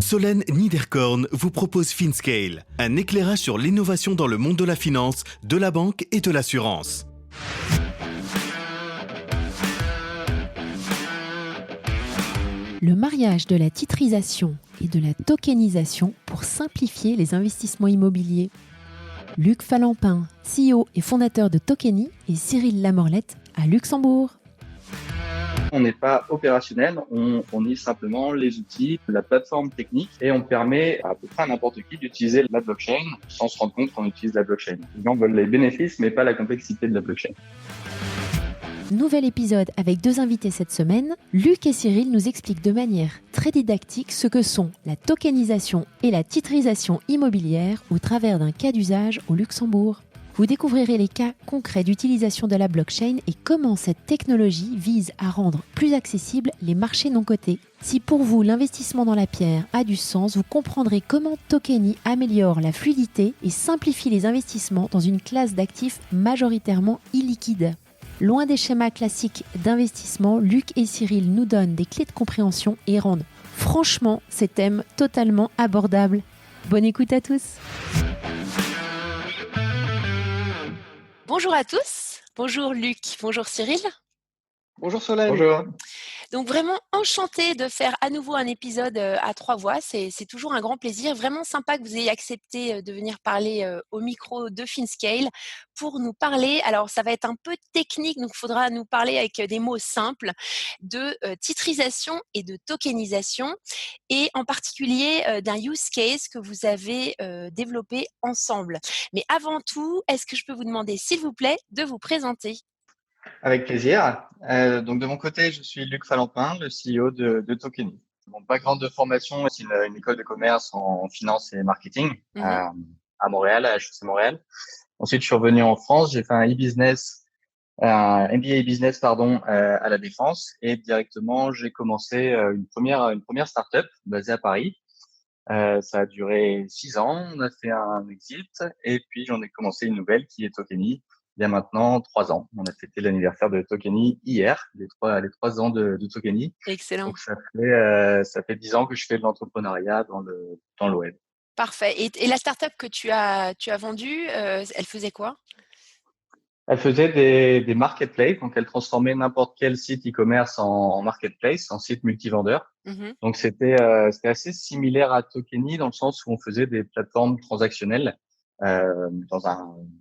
Solène Niederkorn vous propose FinScale, un éclairage sur l'innovation dans le monde de la finance, de la banque et de l'assurance. Le mariage de la titrisation et de la tokenisation pour simplifier les investissements immobiliers. Luc Falampin, CEO et fondateur de Tokeny, et Cyril Lamorlette à Luxembourg. On n'est pas opérationnel, on fournit simplement les outils, la plateforme technique et on permet à peu près à n'importe qui d'utiliser la blockchain sans se rendre compte qu'on utilise la blockchain. Les gens veulent les bénéfices mais pas la complexité de la blockchain. Nouvel épisode avec 2 invités cette semaine. Luc et Cyril nous expliquent de manière très didactique ce que sont la tokenisation et la titrisation immobilière au travers d'un cas d'usage au Luxembourg. Vous découvrirez les cas concrets d'utilisation de la blockchain et comment cette technologie vise à rendre plus accessibles les marchés non cotés. Si pour vous l'investissement dans la pierre a du sens, vous comprendrez comment Tokeny améliore la fluidité et simplifie les investissements dans une classe d'actifs majoritairement illiquides. Loin des schémas classiques d'investissement, Luc et Cyril nous donnent des clés de compréhension et rendent franchement ces thèmes totalement abordables. Bonne écoute à tous. Bonjour à tous, bonjour Luc, bonjour Cyril. Bonjour Solène. Bonjour. Donc vraiment enchantée de faire à nouveau un épisode à 3 voix, c'est toujours un grand plaisir, vraiment sympa que vous ayez accepté de venir parler au micro de FinScale pour nous parler, alors ça va être un peu technique, donc il faudra nous parler avec des mots simples de titrisation et de tokenisation et en particulier d'un use case que vous avez développé ensemble. Mais avant tout, est-ce que je peux vous demander s'il vous plaît de vous présenter ? Avec plaisir. Donc de mon côté, je suis Luc Falampin, le CEO de Tokeny. Mon background de formation, c'est une école de commerce en finance et marketing à Montréal, à HEC Montréal. Ensuite, je suis revenu en France, j'ai fait un MBA e-business à la Défense et directement j'ai commencé une première start-up basée à Paris. Ça a duré 6 ans, on a fait un exit et puis j'en ai commencé une nouvelle qui est Tokeny. Il y a maintenant 3 ans. On a fêté l'anniversaire de Tokeny hier, les 3 ans de Tokeny. Excellent. Donc ça fait 10 ans que je fais de l'entrepreneuriat dans le web. Parfait. Et la startup que tu as vendue, elle faisait quoi ? Elle faisait des marketplaces, donc elle transformait n'importe quel site e-commerce en marketplace, en site multivendeur. Donc c'était assez similaire à Tokeny dans le sens où on faisait des plateformes transactionnelles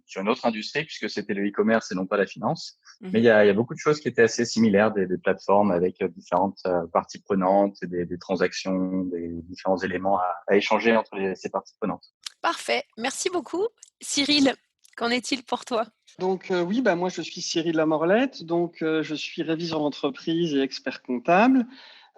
sur une autre industrie puisque c'était le e-commerce et non pas la finance. Mais il y a beaucoup de choses qui étaient assez similaires, des plateformes avec différentes parties prenantes, des transactions, des différents éléments à échanger entre ces parties prenantes. Parfait, merci beaucoup. Cyril, qu'en est-il pour toi ? Donc moi je suis Cyril Lamorlette, donc je suis réviseur d'entreprise et expert comptable.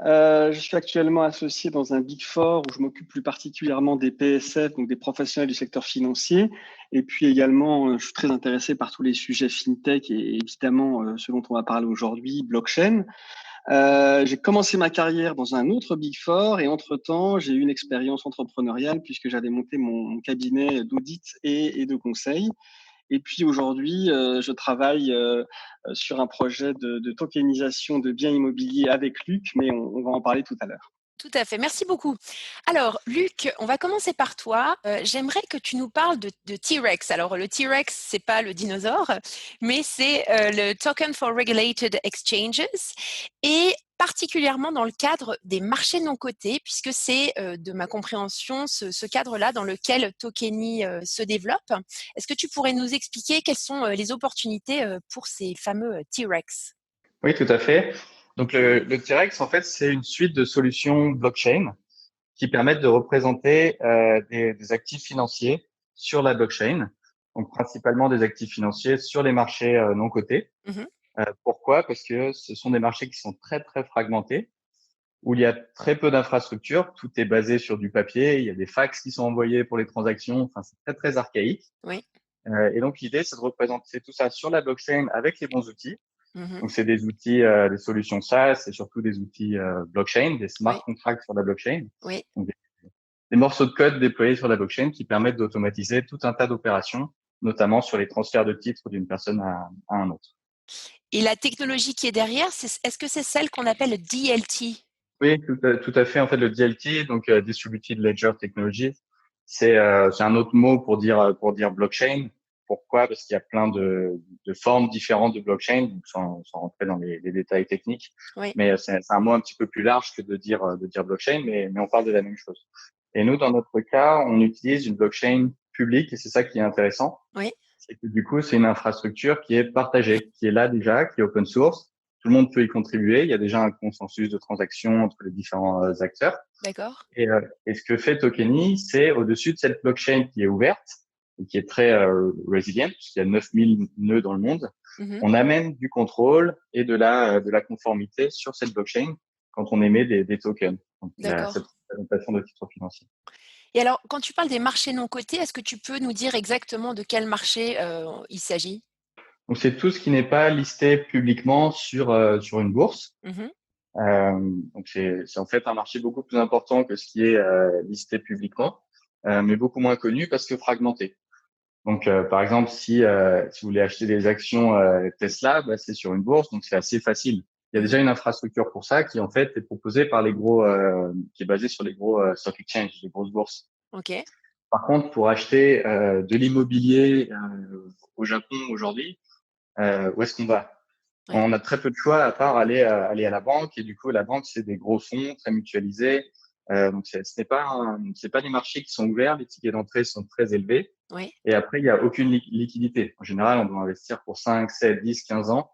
Je suis actuellement associé dans un Big Four où je m'occupe plus particulièrement des PSF, donc des professionnels du secteur financier. Et puis également, je suis très intéressé par tous les sujets fintech et évidemment ce dont on va parler aujourd'hui, blockchain. J'ai commencé ma carrière dans un autre Big Four et entre-temps, j'ai eu une expérience entrepreneuriale puisque j'avais monté mon cabinet d'audit et de conseil. Et puis aujourd'hui, je travaille sur un projet de tokenisation de biens immobiliers avec Luc, mais on va en parler tout à l'heure. Tout à fait, merci beaucoup. Alors, Luc, on va commencer par toi. J'aimerais que tu nous parles de T-Rex. Alors, le T-Rex, c'est pas le dinosaure, mais c'est le Token for Regulated Exchanges et particulièrement dans le cadre des marchés non cotés, puisque c'est, de ma compréhension, ce cadre-là dans lequel Tokeny se développe. Est-ce que tu pourrais nous expliquer quelles sont les opportunités pour ces fameux T-Rex ? Oui, tout à fait. Donc le T-Rex, en fait, c'est une suite de solutions blockchain qui permettent de représenter des actifs financiers sur la blockchain. Donc principalement des actifs financiers sur les marchés non cotés. Pourquoi ? Parce que ce sont des marchés qui sont très très fragmentés, où il y a très peu d'infrastructures. Tout est basé sur du papier. Il y a des fax qui sont envoyés pour les transactions. Enfin, c'est très très archaïque. Oui. Et donc l'idée, c'est de représenter tout ça sur la blockchain avec les bons outils. Donc, c'est des outils, des solutions SaaS et surtout des outils blockchain, des smart contracts sur la blockchain. Oui. Donc, des morceaux de code déployés sur la blockchain qui permettent d'automatiser tout un tas d'opérations, notamment sur les transferts de titres d'une personne à un autre. Et la technologie qui est derrière, est-ce que c'est celle qu'on appelle DLT ? Oui, tout à fait. En fait, le DLT, donc Distributed Ledger Technology, c'est un autre mot pour dire blockchain. Pourquoi? Parce qu'il y a plein de formes différentes de blockchain, donc sans rentrer dans les détails techniques. Oui, Mais c'est un mot un petit peu plus large que de dire blockchain, mais on parle de la même chose. Et nous, dans notre cas, on utilise une blockchain publique et c'est ça qui est intéressant. oui, C'est que du coup, c'est une infrastructure qui est partagée, qui est là déjà, qui est open source. Tout le monde peut y contribuer. Il y a déjà un consensus de transaction entre les différents acteurs. d'accord. Et ce que fait Tokeny, c'est au-dessus de cette blockchain qui est ouverte et qui est très résiliente, puisqu'il y a 9000 nœuds dans le monde, Mhm. on amène du contrôle et de la conformité sur cette blockchain quand on émet des tokens. Donc, cette D'accord. représentation de titres financiers. Et alors, quand tu parles des marchés non cotés, est-ce que tu peux nous dire exactement de quel marché il s'agit? Donc, c'est tout ce qui n'est pas listé publiquement sur une bourse. Mhm. Euh, donc c'est en fait un marché beaucoup plus important que ce qui est listé publiquement, mais beaucoup moins connu parce que fragmenté. Donc par exemple, si vous voulez acheter des actions Tesla, bah, c'est sur une bourse, donc c'est assez facile. Il y a Mhm. déjà une infrastructure pour ça qui en fait est proposée par qui est basée sur les gros stock exchange, les grosses bourses. Ok. Par contre, pour acheter de l'immobilier au Japon aujourd'hui, où est-ce qu'on va? Ouais. On a très peu de choix à part aller à la banque et du coup la banque c'est des gros fonds très mutualisés. Donc c'est pas des marchés qui sont ouverts, les tickets d'entrée sont très élevés Oui. et après il y a aucune liquidité. En général, on doit investir pour 5, 7, 10, 15 ans.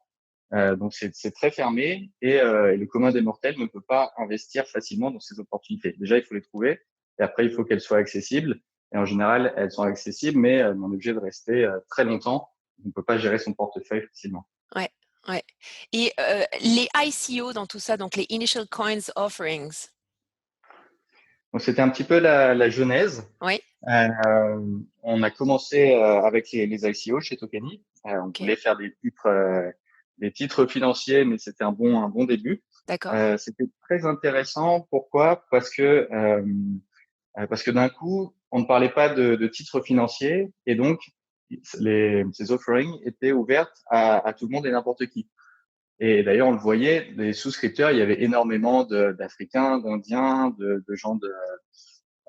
Donc c'est très fermé et le commun des mortels ne peut pas investir facilement dans ces opportunités. Déjà, il faut les trouver et après il faut qu'elles soient accessibles. Et en général, elles sont accessibles, mais on est obligé de rester très longtemps. On ne peut pas gérer son portefeuille facilement. Ouais. Ouais. Et les ICO dans tout ça, donc les Initial Coins Offerings. Donc c'était un petit peu la genèse. Oui. Euh, on a commencé avec les ICO chez Tokeny. On Ok. voulait faire des titres financiers, mais c'était un bon début. D'accord. C'était très intéressant. Pourquoi? Parce que d'un coup, on ne parlait pas de titres financiers et donc ces offerings étaient ouvertes à tout le monde et n'importe qui. Et d'ailleurs, on le voyait, les souscripteurs, il y avait énormément d'Africains, d'Indiens, de gens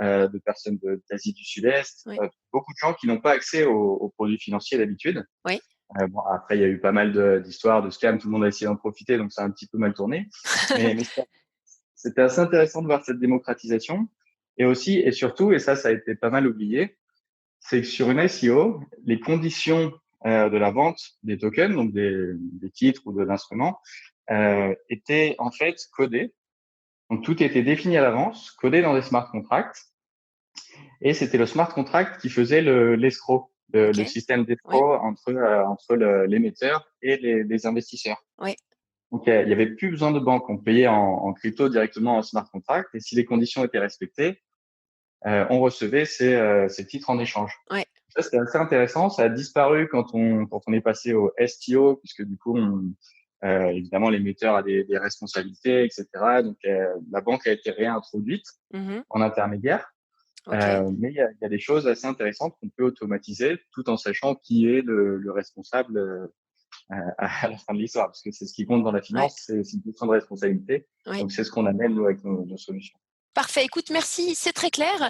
de personnes d'Asie du Sud-Est, Oui. beaucoup de gens qui n'ont pas accès aux produits financiers d'habitude. Oui. Bon, après, il y a eu pas mal d'histoires, de scams, tout le monde a essayé d'en profiter, donc ça a un petit peu mal tourné. Mais c'était assez intéressant de voir cette démocratisation. Et aussi, et surtout, et ça a été pas mal oublié, c'est que sur une SEO, les conditions de la vente des tokens, donc des titres ou de l'instrument, étaient en fait codées. Donc tout était défini à l'avance, codé dans des smart contracts. Et c'était le smart contract qui faisait l'escroc, Ok. le système Oui. d'escroc entre l'émetteur et les investisseurs. Oui. Donc, il y avait plus besoin de banque. On payait en crypto directement en smart contract. Et si les conditions étaient respectées, on recevait ces titres en échange. Oui. Ça, c'était assez intéressant. Ça a disparu quand on est passé au STO, puisque du coup, évidemment, l'émetteur a des responsabilités, etc. Donc, la banque a été réintroduite Mhm. en intermédiaire. Ok. Mais il y a des choses assez intéressantes qu'on peut automatiser tout en sachant qui est le responsable à la fin de l'histoire. Parce que c'est ce qui compte dans la Ouais. finance, c'est une question de responsabilité. Ouais. Donc, c'est ce qu'on amène, nous, avec nos solutions. Parfait. Écoute, merci. C'est très clair.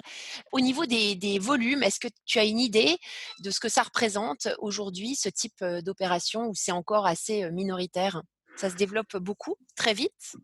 Au niveau des volumes, est-ce que tu as une idée de ce que ça représente aujourd'hui, ce type d'opération, ou c'est encore assez minoritaire? Ça se développe beaucoup, très vite?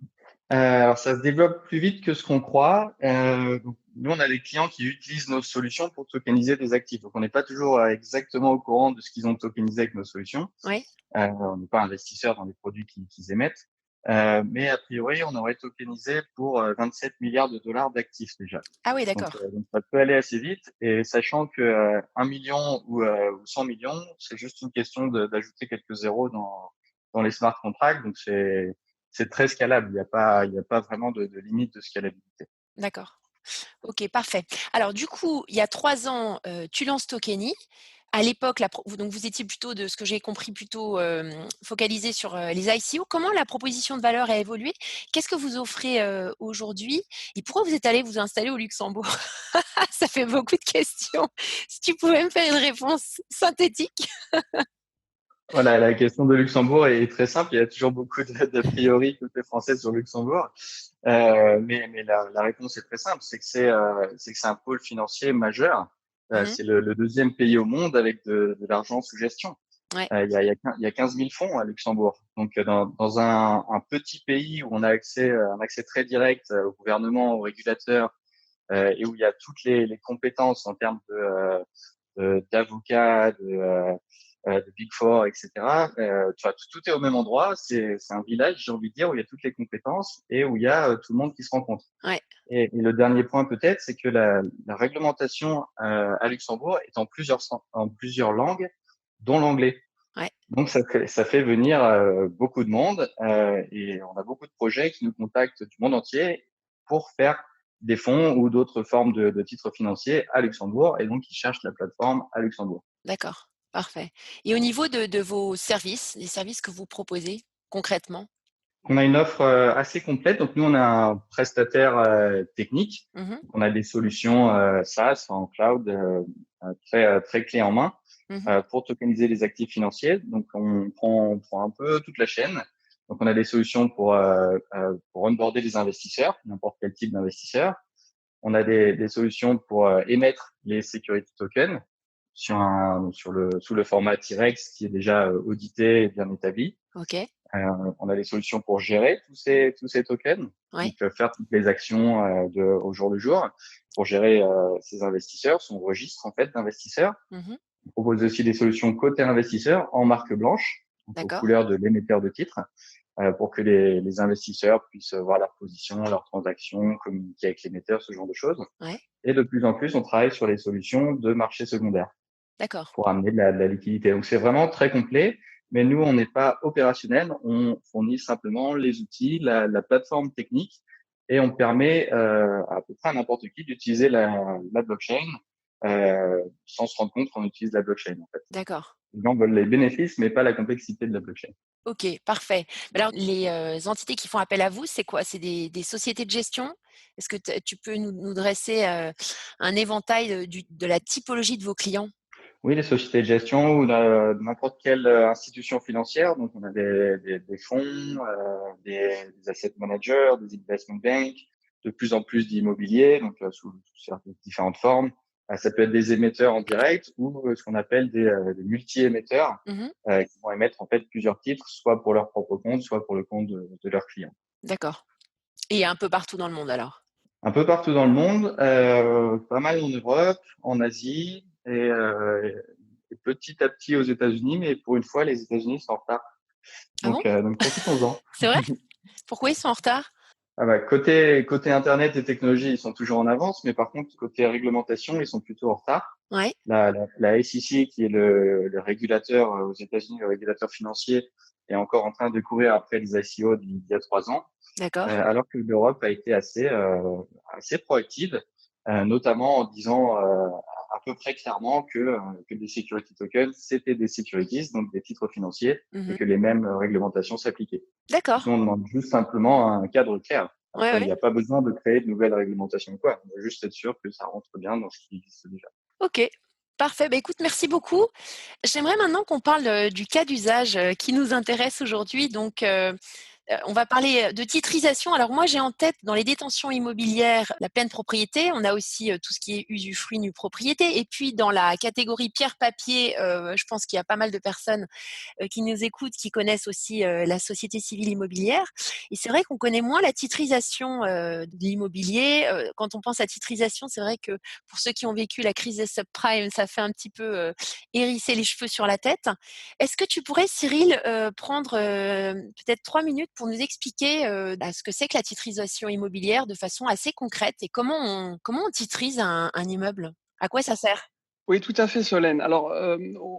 Alors, ça se développe plus vite que ce qu'on croit. Donc, nous, on a des clients qui utilisent nos solutions pour tokeniser des actifs. Donc, on n'est pas toujours exactement au courant de ce qu'ils ont tokenisé avec nos solutions. Oui. On n'est pas investisseur dans les produits qu'ils émettent. Mais a priori, on aurait tokenisé pour 27 milliards de dollars d'actifs déjà. Ah oui, d'accord. Donc, ça peut aller assez vite. Et sachant que 1 million ou 100 millions, c'est juste une question d'ajouter quelques zéros dans les smart contracts. Donc, c'est très scalable. Il y a pas vraiment de limite de scalabilité. D'accord. Ok, parfait. Alors, du coup, il y a 3 ans, tu lances Tokeny. À l'époque, donc vous étiez plutôt, de ce que j'ai compris, plutôt focalisé sur les ICO. Comment la proposition de valeur a évolué? Qu'est-ce que vous offrez aujourd'hui? Et pourquoi vous êtes allé vous installer au Luxembourg? Ça fait beaucoup de questions. Si tu pouvais me faire une réponse synthétique. Voilà, la question de Luxembourg est très simple. Il y a toujours beaucoup d'a priori côté français sur Luxembourg. Mais la réponse est très simple. C'est que c'est un pôle financier majeur. Mhm. C'est le deuxième pays au monde avec de l'argent sous gestion. Ouais. Il y a 15 000 fonds à Luxembourg. Donc, dans un petit pays où on a un accès très direct au gouvernement, aux régulateurs, et où il y a toutes les compétences en termes d'avocats, de Big Four, etc. Tu vois, tout est au même endroit. C'est un village, j'ai envie de dire, où il y a toutes les compétences et où il y a tout le monde qui se rencontre. Ouais. Et le dernier point peut-être, c'est que la réglementation à Luxembourg est en plusieurs langues, dont l'anglais. Ouais. Donc ça fait venir beaucoup de monde et on a beaucoup de projets qui nous contactent du monde entier pour faire des fonds ou d'autres formes de titres financiers à Luxembourg et donc ils cherchent la plateforme à Luxembourg. D'accord. Parfait. Et au niveau de vos services, les services que vous proposez concrètement? On a une offre assez complète. Donc nous on a un prestataire technique. Mhm. Donc, on a des solutions SaaS en cloud très clés en main Mhm. pour tokeniser les actifs financiers. Donc on prend un peu toute la chaîne. Donc on a des solutions pour onboarder les investisseurs, n'importe quel type d'investisseur. On a des solutions pour émettre les security tokens sous le format T-Rex qui est déjà audité et bien établi. Ok. On a des solutions pour gérer tous ces tokens, donc Ouais. faire toutes les actions au jour le jour pour gérer ces investisseurs, son registre en fait d'investisseurs. Mhm. On propose aussi des solutions côté investisseurs en marque blanche, donc aux D'accord. couleurs de l'émetteur de titres, pour que les investisseurs puissent voir leur position, leurs transactions, communiquer avec l'émetteur, ce genre de choses. Ouais. Et de plus en plus, on travaille sur les solutions de marché secondaire D'accord. pour amener de la liquidité. Donc, c'est vraiment très complet. Mais nous, on n'est pas opérationnel. On fournit simplement les outils, la plateforme technique et on permet à peu près à n'importe qui d'utiliser la blockchain sans se rendre compte qu'on utilise la blockchain, en fait. D'accord. Les gens veulent les bénéfices, mais pas la complexité de la blockchain. Ok, parfait. Mais alors, les entités qui font appel à vous, c'est quoi? C'est des sociétés de gestion? Est-ce que tu peux nous dresser un éventail de la typologie de vos clients? Oui, les sociétés de gestion ou n'importe quelle institution financière. Donc, on a des fonds, des asset managers, des investment banks, de plus en plus d'immobilier, donc sous différentes formes. Ça peut être des émetteurs en direct ou ce qu'on appelle des multi-émetteurs Mhm. qui vont émettre en fait plusieurs titres, soit pour leur propre compte, soit pour le compte de leurs clients. D'accord. Et un peu partout dans le monde alors? Un peu partout dans le monde, pas mal en Europe, en Asie et petit à petit aux États-Unis, mais pour une fois, les États-Unis sont en retard. Ah bon? Donc profitons-en. C'est vrai? Pourquoi ils sont en retard? Ah bah, côté Internet et technologie, ils sont toujours en avance, mais par contre, côté réglementation, ils sont plutôt en retard. Ouais. La SEC, qui est le régulateur aux États-Unis, le régulateur financier, est encore en train de courir après les ICO d'il y a 3 ans. D'accord. Alors que l'Europe a été assez proactive, notamment en disant à peu près clairement que des security tokens, c'était des securities, donc des titres financiers, et Mhm. que les mêmes réglementations s'appliquaient. Donc, D'accord. nous, on demande juste simplement un cadre clair. Ouais, Après, il ouais. n'y a pas besoin de créer de nouvelles réglementations ou quoi. On veut juste être sûr que ça rentre bien dans ce qui existe déjà. Ok. Parfait. Bah, écoute, merci beaucoup. J'aimerais maintenant qu'on parle du cas d'usage qui nous intéresse aujourd'hui. Donc, on va parler de titrisation. Alors moi, j'ai en tête dans les détentions immobilières la pleine propriété. On a aussi tout ce qui est usufruit nue propriété. Et puis dans la catégorie pierre-papier, je pense qu'il y a pas mal de personnes qui nous écoutent, qui connaissent aussi la société civile immobilière. Et c'est vrai qu'on connaît moins la titrisation de l'immobilier. Quand on pense à titrisation, c'est vrai que pour ceux qui ont vécu la crise des subprimes, ça fait un petit peu hérisser les cheveux sur la tête. Est-ce que tu pourrais, Cyril, prendre peut-être 3 minutes pour nous expliquer ce que c'est que la titrisation immobilière de façon assez concrète et comment on titrise un immeuble? À quoi ça sert? Oui, tout à fait, Solène. Alors,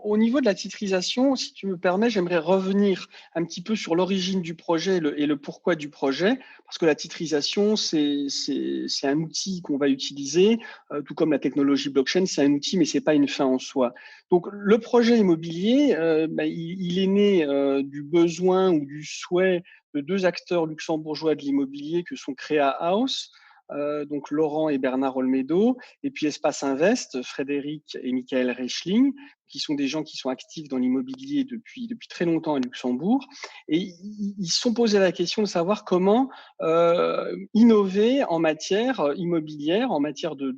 au niveau de la titrisation, si tu me permets, j'aimerais revenir un petit peu sur l'origine du projet et le pourquoi du projet, parce que la titrisation, c'est un outil qu'on va utiliser, tout comme la technologie blockchain, c'est un outil, mais c'est pas une fin en soi. Donc, le projet immobilier, il est né du besoin ou du souhait de deux acteurs luxembourgeois de l'immobilier que sont Crea House, donc Laurent et Bernard Olmedo, et puis Espace Invest, Frédéric et Michael Reichling, qui sont des gens qui sont actifs dans l'immobilier depuis très longtemps à Luxembourg. Et ils se sont posé la question de savoir comment innover en matière immobilière, en matière de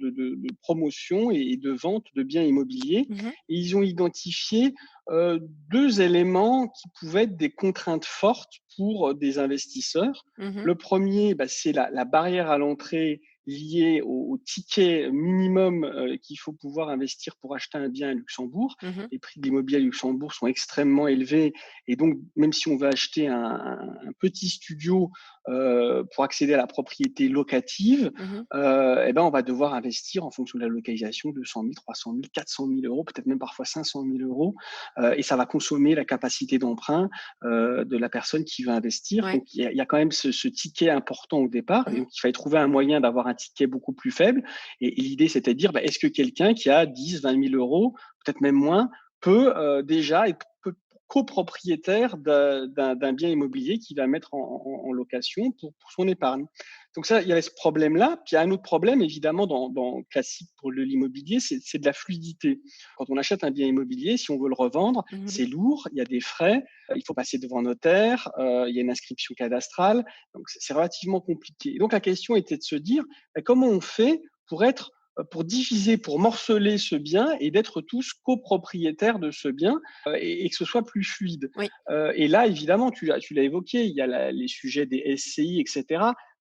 promotion et de vente de biens immobiliers. Mmh. Et ils ont identifié deux éléments qui pouvaient être des contraintes fortes pour des investisseurs. Mmh. Le premier, c'est la barrière à l'entrée liée au ticket minimum qu'il faut pouvoir investir pour acheter un bien à Luxembourg. Mmh. Les prix de l'immobilier à Luxembourg sont extrêmement élevés et donc même si on veut acheter un petit studio pour accéder à la propriété locative, Mmh. on va devoir investir en fonction de la localisation 200 000, 300 000, 400 000 euros, peut-être même parfois 500 000 euros, et ça va consommer la capacité d'emprunt de la personne qui va investir. Ouais. Donc il y a quand même ce ticket important au départ, et Mmh. donc il fallait trouver un moyen d'avoir un ticket beaucoup plus faible. Et l'idée, c'était de dire, est-ce que quelqu'un qui a 10, 20 000 euros, peut-être même moins, peut déjà être copropriétaire d'un bien immobilier qu'il va mettre en location pour son épargne. Donc ça, il y avait ce problème-là. Puis il y a un autre problème, évidemment, dans classique pour l'immobilier, c'est de la fluidité. Quand on achète un bien immobilier, si on veut le revendre, Mmh. c'est lourd, il y a des frais, il faut passer devant notaire, il y a une inscription cadastrale, donc c'est relativement compliqué. Et donc la question était de se dire, comment on fait pour diviser, pour morceler ce bien et d'être tous copropriétaires de ce bien et que ce soit plus fluide. Oui. Et là, évidemment, tu l'as évoqué, il y a les sujets des SCI, etc.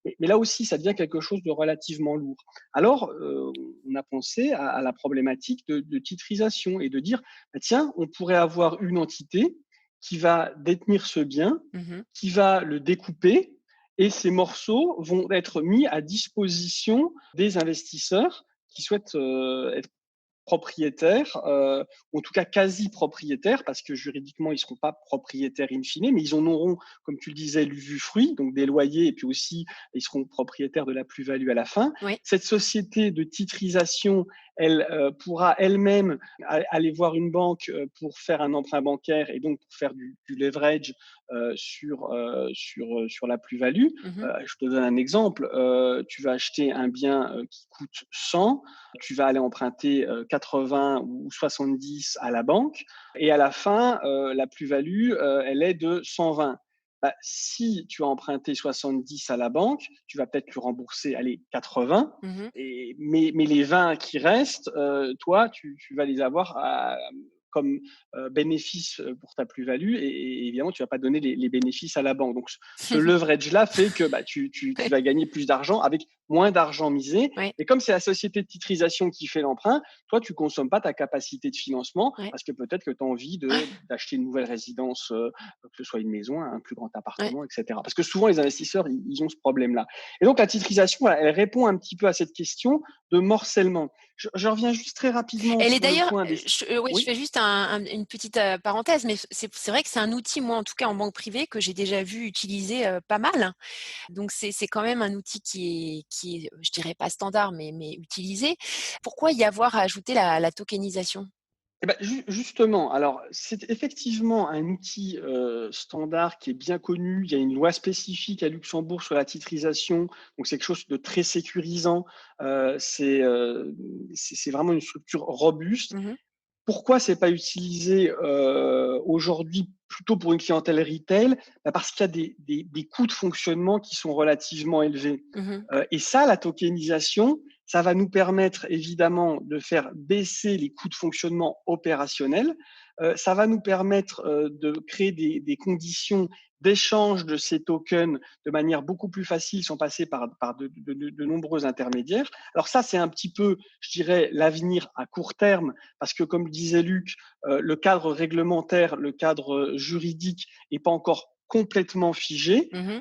Mais là aussi, ça devient quelque chose de relativement lourd. Alors, on a pensé à la problématique de titrisation et de dire, tiens, on pourrait avoir une entité qui va détenir ce bien, Mmh. qui va le découper, et ces morceaux vont être mis à disposition des investisseurs qui souhaitent être propriétaires, ou en tout cas quasi propriétaires, parce que juridiquement, ils ne seront pas propriétaires in fine, mais ils en auront, comme tu le disais, l'usufruit, donc des loyers, et puis aussi, ils seront propriétaires de la plus-value à la fin. Oui. Cette société de titrisation, elle pourra elle-même aller voir une banque pour faire un emprunt bancaire et donc pour faire du leverage sur la plus-value. Mmh. Je te donne un exemple. Tu vas acheter un bien qui coûte 100, tu vas aller emprunter 80 ou 70 à la banque, et à la fin, la plus-value, elle est de 120. Si tu as emprunté 70 à la banque, tu vas peut-être lui rembourser, allez, 80, Mmh. mais les 20 qui restent, toi, tu vas les avoir comme bénéfice pour ta plus-value, et évidemment, tu vas pas donner les bénéfices à la banque. Donc, ce leverage-là fait que tu Ouais. vas gagner plus d'argent avec moins d'argent misé. Ouais. Et comme c'est la société de titrisation qui fait l'emprunt, toi, tu consommes pas ta capacité de financement Ouais. parce que peut-être que tu as envie d'acheter une nouvelle résidence, que ce soit une maison, un plus grand appartement, etc. Parce que souvent, les investisseurs, ils ont ce problème-là. Et donc, la titrisation, elle répond un petit peu à cette question de morcellement. Je reviens juste très rapidement Elle est sur le d'ailleurs, point je Oui. fais juste une petite parenthèse, mais c'est vrai que c'est un outil, moi en tout cas en banque privée, que j'ai déjà vu utiliser pas mal. Donc c'est quand même un outil qui est, je dirais pas standard, mais utilisé. Pourquoi y avoir ajouté la tokenisation? Justement, alors c'est effectivement un outil standard qui est bien connu. Il y a une loi spécifique à Luxembourg sur la titrisation, donc c'est quelque chose de très sécurisant. C'est vraiment une structure robuste. Mmh. Pourquoi c'est pas utilisé aujourd'hui plutôt pour une clientèle retail? Parce qu'il y a des coûts de fonctionnement qui sont relativement élevés. Mmh. Et ça, la tokenisation, ça va nous permettre évidemment de faire baisser les coûts de fonctionnement opérationnels. Ça va nous permettre de créer des conditions d'échange de ces tokens de manière beaucoup plus facile sans passer par de nombreux intermédiaires. Alors ça, c'est un petit peu, je dirais, l'avenir à court terme, parce que comme disait Luc, le cadre réglementaire, le cadre juridique n'est pas encore complètement figé. Mmh.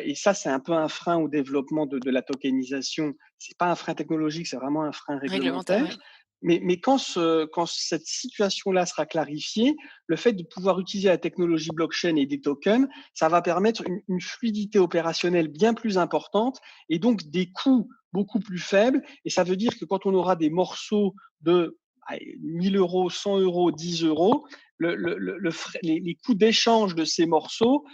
Et ça, c'est un peu un frein au développement de la tokenisation. C'est pas un frein technologique, c'est vraiment un frein Réglementaire, réglementaire. ouais. Mais quand cette situation-là sera clarifiée, le fait de pouvoir utiliser la technologie blockchain et des tokens, ça va permettre une fluidité opérationnelle bien plus importante et donc des coûts beaucoup plus faibles. Et ça veut dire que quand on aura des morceaux de 1000 euros, 100 euros, 10 euros, les coûts d'échange de ces morceaux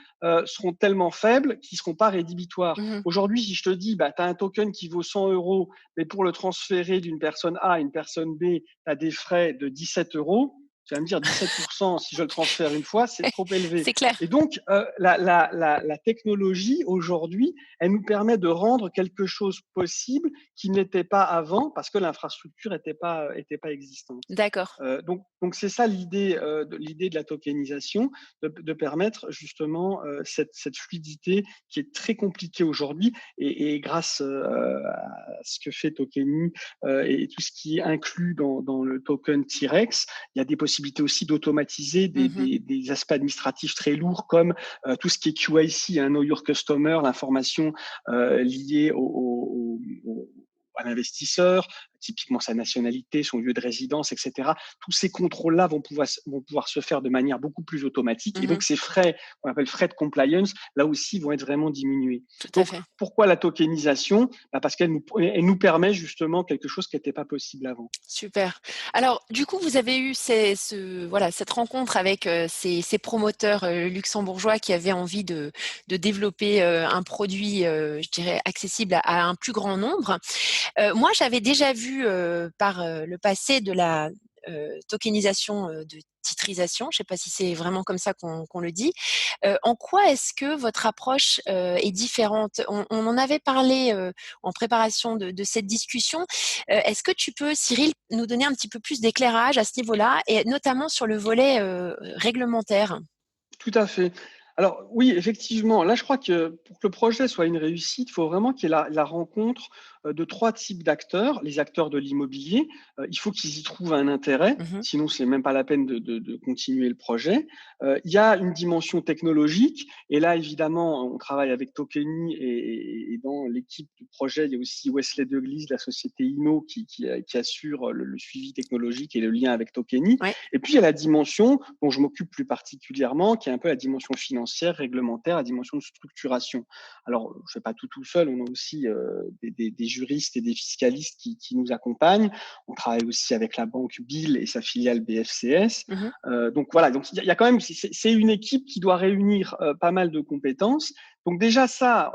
seront tellement faibles qu'ils ne seront pas rédhibitoires. Mmh. Aujourd'hui, si je te dis, tu as un token qui vaut 100 euros, mais pour le transférer d'une personne A à une personne B, tu as des frais de 17 euros, Tu vas me dire 17% si je le transfère une fois, c'est trop élevé. C'est clair. Et donc, la technologie aujourd'hui, elle nous permet de rendre quelque chose possible qui n'était pas avant parce que l'infrastructure était pas existante. D'accord. Donc c'est ça l'idée, l'idée de la tokenisation, de permettre justement cette fluidité qui est très compliquée aujourd'hui et grâce à ce que fait Tokeny et tout ce qui est inclus dans le token T-Rex, il y a des possibilités aussi d'automatiser Mmh. des aspects administratifs très lourds comme tout ce qui est QIC, Know Your Customer, l'information liée à l'investisseur, typiquement sa nationalité, son lieu de résidence, etc. Tous ces contrôles-là vont pouvoir se faire de manière beaucoup plus automatique. Et Mmh. donc, ces frais, qu'on appelle frais de compliance, là aussi, vont être vraiment diminués. Tout à Donc, fait. pourquoi la tokenisation? Parce elle nous permet justement quelque chose qui n'était pas possible avant. Super. Alors, du coup, vous avez eu cette rencontre avec ces promoteurs luxembourgeois qui avaient envie de développer un produit, je dirais, accessible à un plus grand nombre. Moi, j'avais déjà vu par le passé de la tokenisation de titrisation. Je ne sais pas si c'est vraiment comme ça qu'on le dit. En quoi est-ce que votre approche est différente? On en avait parlé en préparation de cette discussion. Est-ce que tu peux, Cyril, nous donner un petit peu plus d'éclairage à ce niveau-là et notamment sur le volet réglementaire? Tout à fait. Alors oui, effectivement, là, je crois que pour que le projet soit une réussite, il faut vraiment qu'il y ait la rencontre de 3 types d'acteurs. Les acteurs de l'immobilier, il faut qu'ils y trouvent un intérêt, Mmh. sinon c'est même pas la peine de continuer le projet. Il y a une dimension technologique et là, évidemment, on travaille avec Tokeny et dans l'équipe du projet, il y a aussi Wesley Deglise, la société Inno qui assure le suivi technologique et le lien avec Tokeny. Ouais. Et puis, il y a la dimension dont je m'occupe plus particulièrement, qui est un peu la dimension financière, réglementaire, la dimension de structuration. Alors, je ne fais pas tout seul, on a aussi des juristes et des fiscalistes qui nous accompagnent. On travaille aussi avec la banque Bill et sa filiale BFCS. Mmh. Donc voilà, donc il y a quand même, c'est une équipe qui doit réunir pas mal de compétences. Donc déjà ça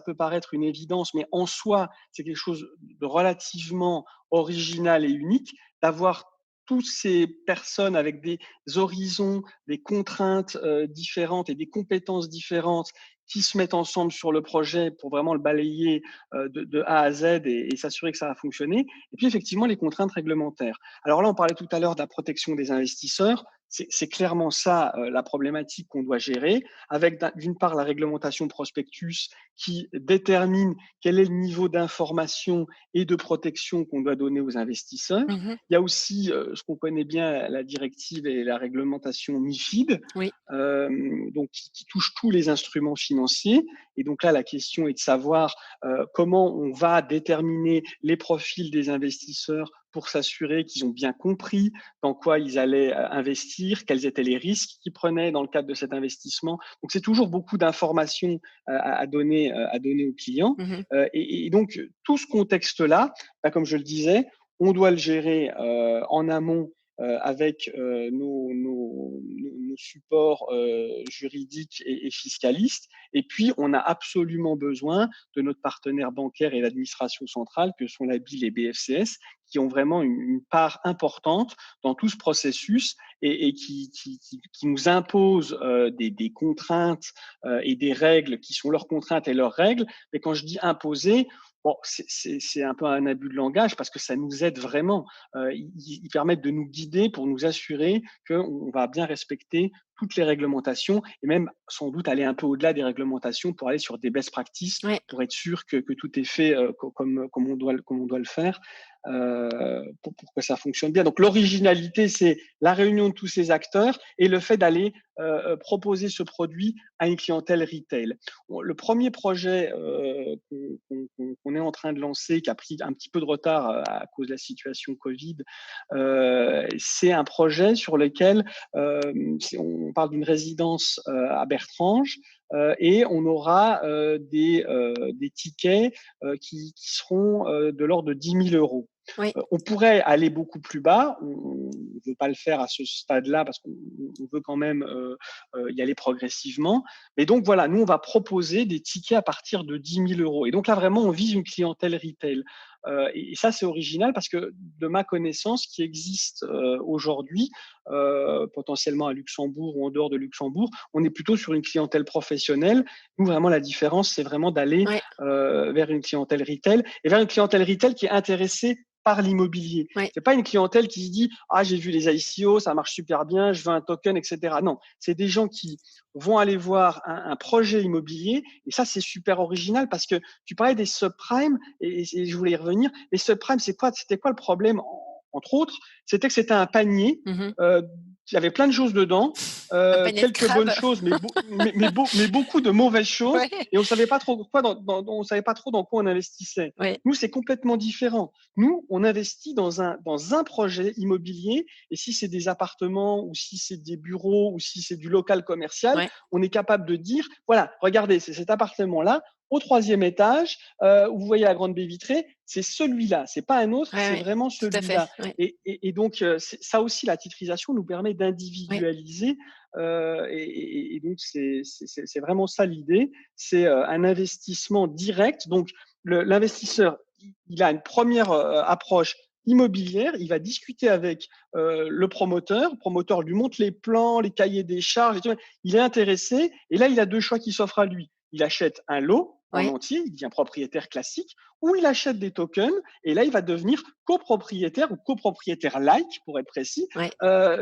peut paraître une évidence, mais en soi, c'est quelque chose de relativement original et unique d'avoir toutes ces personnes avec des horizons, des contraintes différentes et des compétences différentes qui se mettent ensemble sur le projet pour vraiment le balayer de A à Z et s'assurer que ça va fonctionner. Et puis effectivement, les contraintes réglementaires. Alors là, on parlait tout à l'heure de la protection des investisseurs. C'est clairement ça la problématique qu'on doit gérer, avec d'une part la réglementation prospectus qui détermine quel est le niveau d'information et de protection qu'on doit donner aux investisseurs. Mmh. Il y a aussi ce qu'on connaît bien, la directive et la réglementation MIFID, Oui. donc qui touche tous les instruments financiers. Et donc là, la question est de savoir comment on va déterminer les profils des investisseurs pour s'assurer qu'ils ont bien compris dans quoi ils allaient investir, quels étaient les risques qu'ils prenaient dans le cadre de cet investissement. Donc c'est toujours beaucoup d'informations à donner aux clients. Mmh. Et donc tout ce contexte-là, comme je le disais, on doit le gérer en amont avec nos supports juridiques et fiscalistes. Et puis, on a absolument besoin de notre partenaire bancaire et l'administration centrale, que sont la BIL et BFCS, qui ont vraiment une part importante dans tout ce processus et qui nous imposent des contraintes et des règles qui sont leurs contraintes et leurs règles. Mais quand je dis imposer, bon, c'est un peu un abus de langage parce que ça nous aide vraiment. Ils permettent de nous guider pour nous assurer qu'on va bien respecter toutes les réglementations et même sans doute aller un peu au-delà des réglementations pour aller sur des best practices Ouais. pour être sûr que tout est fait comme on doit le faire pour que ça fonctionne bien. Donc l'originalité, c'est la réunion de tous ces acteurs et le fait d'aller proposer ce produit à une clientèle retail. Le premier projet qu'on est en train de lancer, qui a pris un petit peu de retard à cause de la situation Covid, c'est un projet sur lequel on parle d'une résidence à Bertrange et on aura des tickets qui seront de l'ordre de 10 000 euros. Oui. On pourrait aller beaucoup plus bas. On ne veut pas le faire à ce stade-là parce qu'on veut quand même y aller progressivement. Mais donc voilà, nous, on va proposer des tickets à partir de 10 000 euros. Et donc là, vraiment, on vise une clientèle retail. Et ça, c'est original parce que de ma connaissance, qui existe aujourd'hui, potentiellement à Luxembourg ou en dehors de Luxembourg, on est plutôt sur une clientèle professionnelle. Nous, vraiment, la différence, c'est vraiment d'aller Ouais. vers une clientèle retail et vers une clientèle retail qui est intéressée par l'immobilier. Ouais. C'est pas une clientèle qui se dit ah j'ai vu les ICO, ça marche super bien, je veux un token, etc. Non, c'est des gens qui vont aller voir un projet immobilier et ça c'est super original parce que tu parlais des subprimes et je voulais y revenir. Les subprimes, c'était quoi le problème entre autres, c'était que c'était un panier. Mhm. Il y avait plein de choses dedans, Un panier de quelques crabes. bonnes choses, mais beaucoup de mauvaises choses. Ouais. Et on savait pas trop on savait pas trop dans quoi on investissait. Ouais. Nous, c'est complètement différent. Nous, on investit dans un projet immobilier. Et si c'est des appartements ou si c'est des bureaux ou si c'est du local commercial, Ouais. on est capable de dire, voilà, regardez, c'est cet appartement-là au 3e étage, où vous voyez la grande baie vitrée, c'est celui-là, c'est pas un autre, Ouais, c'est ouais. vraiment Tout à fait. celui-là. Ouais. Et donc, ça aussi, la titrisation nous permet d'individualiser. Et donc, c'est vraiment ça l'idée. C'est un investissement direct. Donc, l'investisseur, il a une première approche immobilière, il va discuter avec le promoteur lui montre les plans, les cahiers des charges, et tout. Il est intéressé, et là, il a 2 choix qui s'offrent à lui. Il achète un lot en Ouais. entier, il devient propriétaire classique, ou il achète des tokens, et là, il va devenir copropriétaire ou copropriétaire-like, pour être précis, Ouais.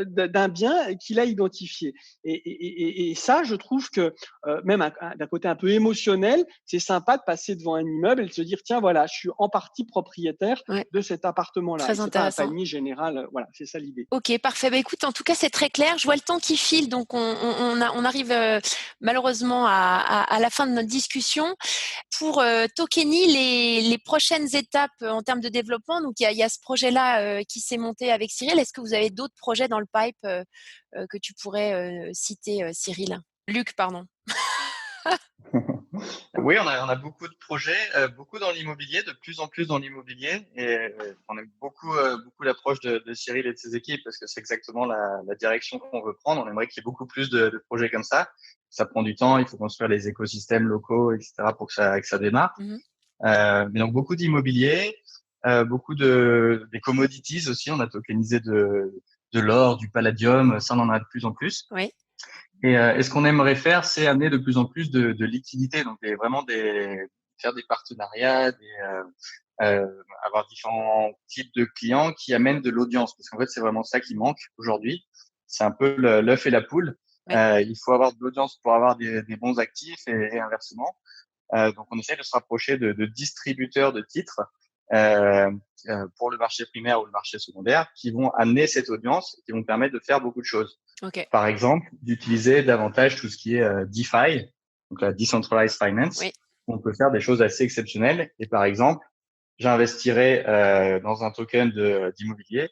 d'un bien qu'il a identifié. Et ça, je trouve que même d'un côté un peu émotionnel, c'est sympa de passer devant un immeuble et de se dire, tiens, voilà, je suis en partie propriétaire Ouais. de cet appartement-là. Et Très c'est pas un intéressant. panier général. Voilà, c'est ça l'idée. Ok, parfait. Bah, écoute, en tout cas, c'est très clair. Je vois le temps qui file, donc on arrive malheureusement à la fin de notre discussion. Pour Tokeny, les prochaines étapes en termes de développement, donc il y a ce projet-là qui s'est monté avec Cyril. Est-ce que vous avez d'autres projets dans le pipe que tu pourrais citer, Cyril? Luc, pardon. Oui, on a beaucoup de projets, beaucoup dans l'immobilier, de plus en plus dans l'immobilier, et on aime beaucoup l'approche de Cyril et de ses équipes parce que c'est exactement la direction qu'on veut prendre. On aimerait qu'il y ait beaucoup plus de projets comme ça. Ça prend du temps, il faut construire les écosystèmes locaux, etc. pour que ça démarre. Mhm. Mais donc beaucoup d'immobilier, beaucoup des commodities aussi. On a tokenisé de l'or, du palladium, ça on en a de plus en plus. Oui. Et ce qu'on aimerait faire, c'est amener de plus en plus de liquidités, donc faire des partenariats, avoir différents types de clients qui amènent de l'audience, parce qu'en fait, c'est vraiment ça qui manque aujourd'hui. C'est un peu l'œuf et la poule. Ouais. Il faut avoir de l'audience pour avoir des bons actifs et inversement. Donc, on essaie de se rapprocher de distributeurs de titres pour le marché primaire ou le marché secondaire qui vont amener cette audience et qui vont permettre de faire beaucoup de choses. Ok. Par exemple, d'utiliser davantage tout ce qui est DeFi, donc la Decentralized Finance. Oui. On peut faire des choses assez exceptionnelles. Et par exemple, j'investirai dans un token d'immobilier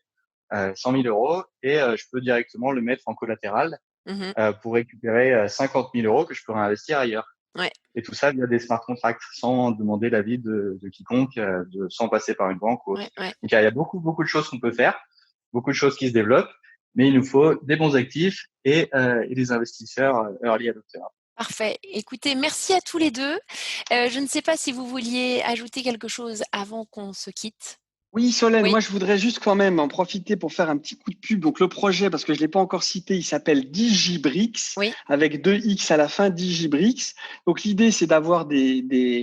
100 000 euros et je peux directement le mettre en collatéral Mhm. pour récupérer 50 000 euros que je peux réinvestir ailleurs. Ouais. Et tout ça via des smart contracts, sans demander l'avis de quiconque, sans passer par une banque ou autre. Ouais. Ouais. Donc, il y a beaucoup de choses qu'on peut faire, beaucoup de choses qui se développent, mais il nous faut des bons actifs et des investisseurs early adopters. Parfait. Écoutez, merci à tous les deux. Je ne sais pas si vous vouliez ajouter quelque chose avant qu'on se quitte. Oui, Solène, Oui. moi je voudrais juste quand même en profiter pour faire un petit coup de pub. Donc le projet, parce que je ne l'ai pas encore cité, il s'appelle Digibricks, Oui. avec 2 X à la fin, Digibricks. Donc l'idée, c'est d'avoir des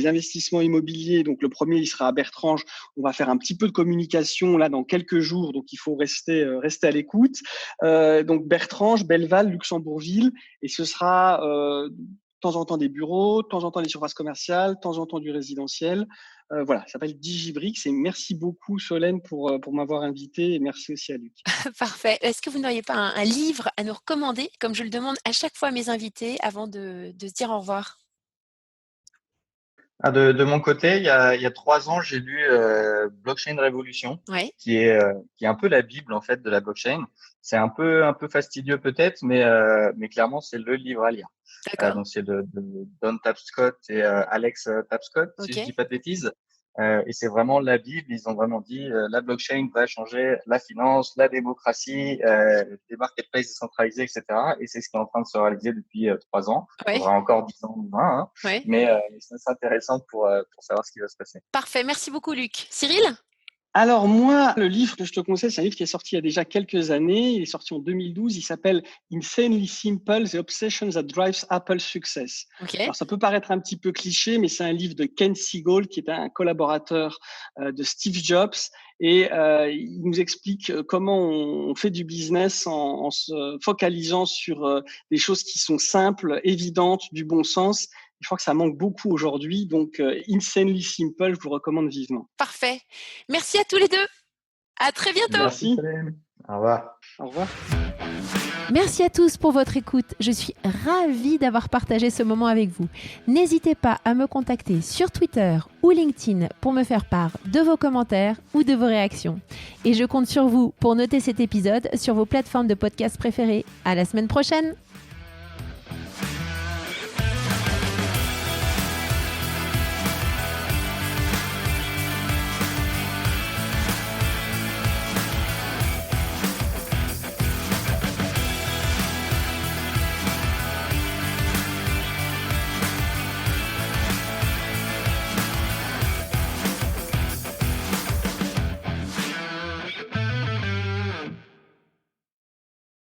investissements immobiliers. Donc le premier, il sera à Bertrange. On va faire un petit peu de communication là dans quelques jours, donc il faut rester à l'écoute. Donc Bertrange, Belleval, Luxembourgville, et ce sera de temps en temps des bureaux, de temps en temps des surfaces commerciales, de temps en temps du résidentiel. Voilà, ça s'appelle Digibricks et merci beaucoup Solène pour m'avoir invité et merci aussi à Luc. Parfait. Est-ce que vous n'auriez pas un livre à nous recommander, comme je le demande à chaque fois à mes invités avant de se dire au revoir? Ah, de mon côté, il y a 3 ans, j'ai lu Blockchain Revolution, Oui. qui est un peu la bible en fait de la blockchain. C'est un peu fastidieux peut-être, mais clairement c'est le livre à lire. D'accord. Donc c'est de Don Tapscott et Alex Tapscott, si Ok. je dis pas de bêtises. Et c'est vraiment la Bible. Ils ont vraiment dit la blockchain va changer la finance, la démocratie, les marketplaces décentralisés, etc. Et c'est ce qui est en train de se réaliser depuis 3 ans. Ouais. Il y aura encore 10 ans ou 20, hein. Ouais. Mais c'est intéressant pour savoir ce qui va se passer. Parfait, merci beaucoup Luc. Cyril ? Alors moi, le livre que je te conseille, c'est un livre qui est sorti il y a déjà quelques années. Il est sorti en 2012. Il s'appelle Insanely Simple: The Obsession That Drives Apple's Success. Ok. Alors ça peut paraître un petit peu cliché, mais c'est un livre de Ken Siegel, qui est un collaborateur de Steve Jobs. Et il nous explique comment on fait du business en se focalisant sur des choses qui sont simples, évidentes, du bon sens. Je crois que ça manque beaucoup aujourd'hui. Donc, Insanely Simple, je vous recommande vivement. Parfait. Merci à tous les deux. À très bientôt. Merci. Salim. Au revoir. Au revoir. Merci à tous pour votre écoute. Je suis ravie d'avoir partagé ce moment avec vous. N'hésitez pas à me contacter sur Twitter ou LinkedIn pour me faire part de vos commentaires ou de vos réactions. Et je compte sur vous pour noter cet épisode sur vos plateformes de podcast préférées. À la semaine prochaine!